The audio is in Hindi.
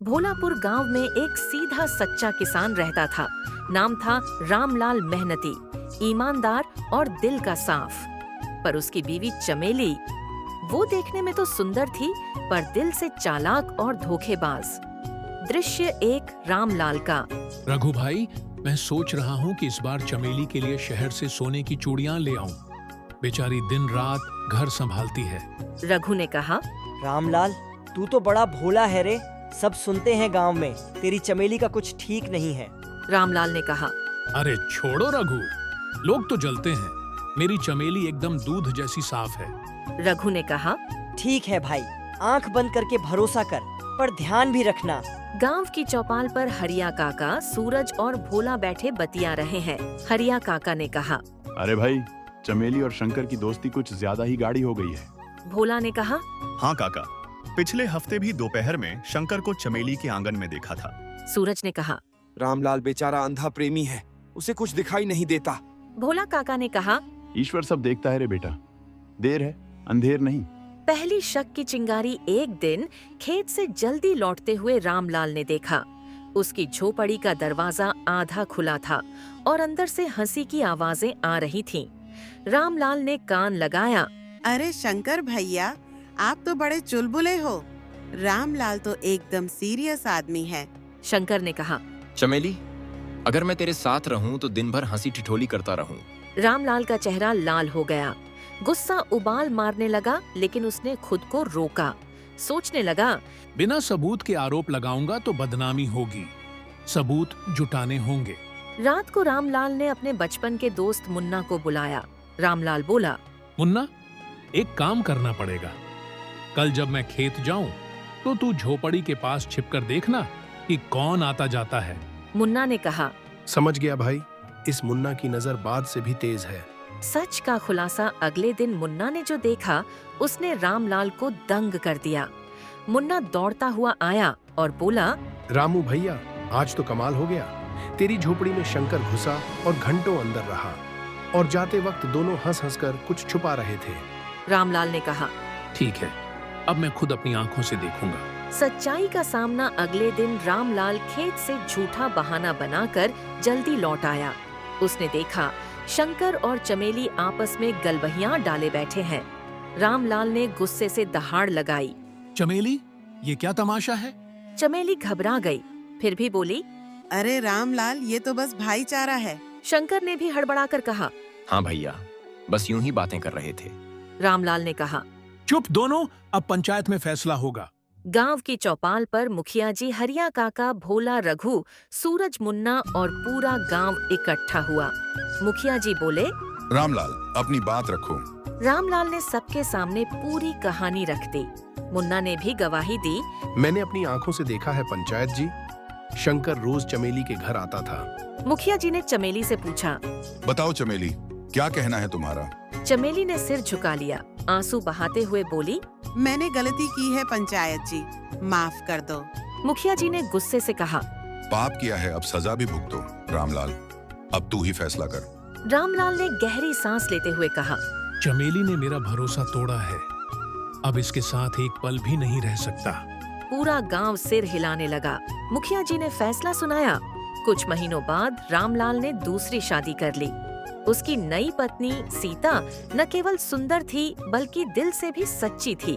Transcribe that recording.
भोलापुर गांव में एक सीधा सच्चा किसान रहता था। नाम था रामलाल मेहनती, ईमानदार और दिल का साफ। पर उसकी बीवी चमेली, वो देखने में तो सुंदर थी पर दिल से चालाक और धोखेबाज। दृश्य एक रामलाल का। रघु भाई, मैं सोच रहा हूँ कि इस बार चमेली के लिए शहर से सोने की चूड़ियाँ ले आऊं। बेचारी दिन रात घर संभालती है। रघु ने कहा, रामलाल, तू तो बड़ा भोला है रे। सब सुनते हैं गांव में, तेरी चमेली का कुछ ठीक नहीं है। रामलाल ने कहा, अरे छोड़ो रघु, लोग तो जलते हैं। मेरी चमेली एकदम दूध जैसी साफ है। रघु ने कहा, ठीक है भाई, आंख बंद करके भरोसा कर, पर ध्यान भी रखना। गांव की चौपाल पर हरिया काका, सूरज और भोला बैठे बतिया रहे हैं। हरिया काका ने कहा, अरे भाई, चमेली और शंकर की दोस्ती कुछ ज्यादा ही गाढ़ी हो गई है। भोला ने कहा, हाँ काका, पिछले हफ्ते भी दोपहर में शंकर को चमेली के आंगन में देखा था। सूरज ने कहा, रामलाल बेचारा अंधा प्रेमी है, उसे कुछ दिखाई नहीं देता। भोला काका ने कहा, ईश्वर सब देखता है रे बेटा, देर है अंधेर नहीं। पहली शक की चिंगारी एक दिन खेत से जल्दी लौटते हुए रामलाल ने देखा। उसकी झोपड़ी का दरवाजा आधा खुला था और अंदर से हंसी की आवाजें आ रही थीं। रामलाल ने कान लगाया। अरे शंकर भैया, आप तो बड़े चुलबुले हो। रामलाल तो एकदम सीरियस आदमी है। शंकर ने कहा, चमेली, अगर मैं तेरे साथ रहूं तो दिन भर हंसी ठिठोली करता रहूं। रामलाल का चेहरा लाल हो गया। गुस्सा उबाल मारने लगा, लेकिन उसने खुद को रोका। सोचने लगा, बिना सबूत के आरोप लगाऊंगा तो बदनामी होगी। सबूत जुटाने होंगे। रात को रामलाल ने अपने बचपन के दोस्त मुन्ना को बुलाया। रामलाल बोला, मुन्ना, एक काम करना पड़ेगा। कल जब मैं खेत जाऊं तो तू झोपड़ी के पास छिपकर देखना कि कौन आता जाता है। मुन्ना ने कहा, समझ गया भाई, इस मुन्ना की नजर बाद से भी तेज है। सच का खुलासा अगले दिन मुन्ना ने जो देखा, उसने रामलाल को दंग कर दिया। मुन्ना दौड़ता हुआ आया और बोला, रामू भैया, आज तो कमाल हो गया। तेरी झोपड़ी में शंकर घुसा और घंटों अंदर रहा, और जाते वक्त दोनों हंस हंस कर कुछ छुपा रहे थे। रामलाल ने कहा, ठीक है, अब मैं खुद अपनी आंखों से देखूंगा। सच्चाई का सामना अगले दिन रामलाल खेत से झूठा बहाना बनाकर जल्दी लौट आया। उसने देखा शंकर और चमेली आपस में गलबहियां डाले बैठे हैं। रामलाल ने गुस्से से दहाड़ लगाई। चमेली, ये क्या तमाशा है? चमेली घबरा गई, फिर भी बोली, अरे रामलाल, ये तो बस भाईचारा है। शंकर ने भी हड़बड़ाकर कहा, हाँ भैया, बस यूं ही बातें कर रहे थे। रामलाल ने कहा, चुप दोनों, अब पंचायत में फैसला होगा। गांव की चौपाल पर मुखिया जी, हरिया काका, भोला, रघु, सूरज, मुन्ना और पूरा गांव इकट्ठा हुआ। मुखिया जी बोले, रामलाल, अपनी बात रखो। रामलाल ने सबके सामने पूरी कहानी रख दी। मुन्ना ने भी गवाही दी। मैंने अपनी आंखों से देखा है पंचायत जी, शंकर रोज चमेली के घर आता था। मुखिया जी ने चमेली से पूछा, बताओ चमेली, क्या कहना है तुम्हारा? चमेली ने सिर झुका लिया, आंसू बहाते हुए बोली, मैंने गलती की है पंचायत जी, माफ कर दो। मुखिया जी ने गुस्से से कहा, पाप किया है, अब सजा भी भुगतो। रामलाल, अब तू ही फैसला कर। रामलाल ने गहरी सांस लेते हुए कहा, चमेली ने मेरा भरोसा तोड़ा है, अब इसके साथ एक पल भी नहीं रह सकता। पूरा गांव सिर हिलाने लगा। मुखिया जी ने फैसला सुनाया। कुछ महीनों बाद रामलाल ने दूसरी शादी कर ली। उसकी नई पत्नी सीता न केवल सुंदर थी, बल्कि दिल से भी सच्ची थी।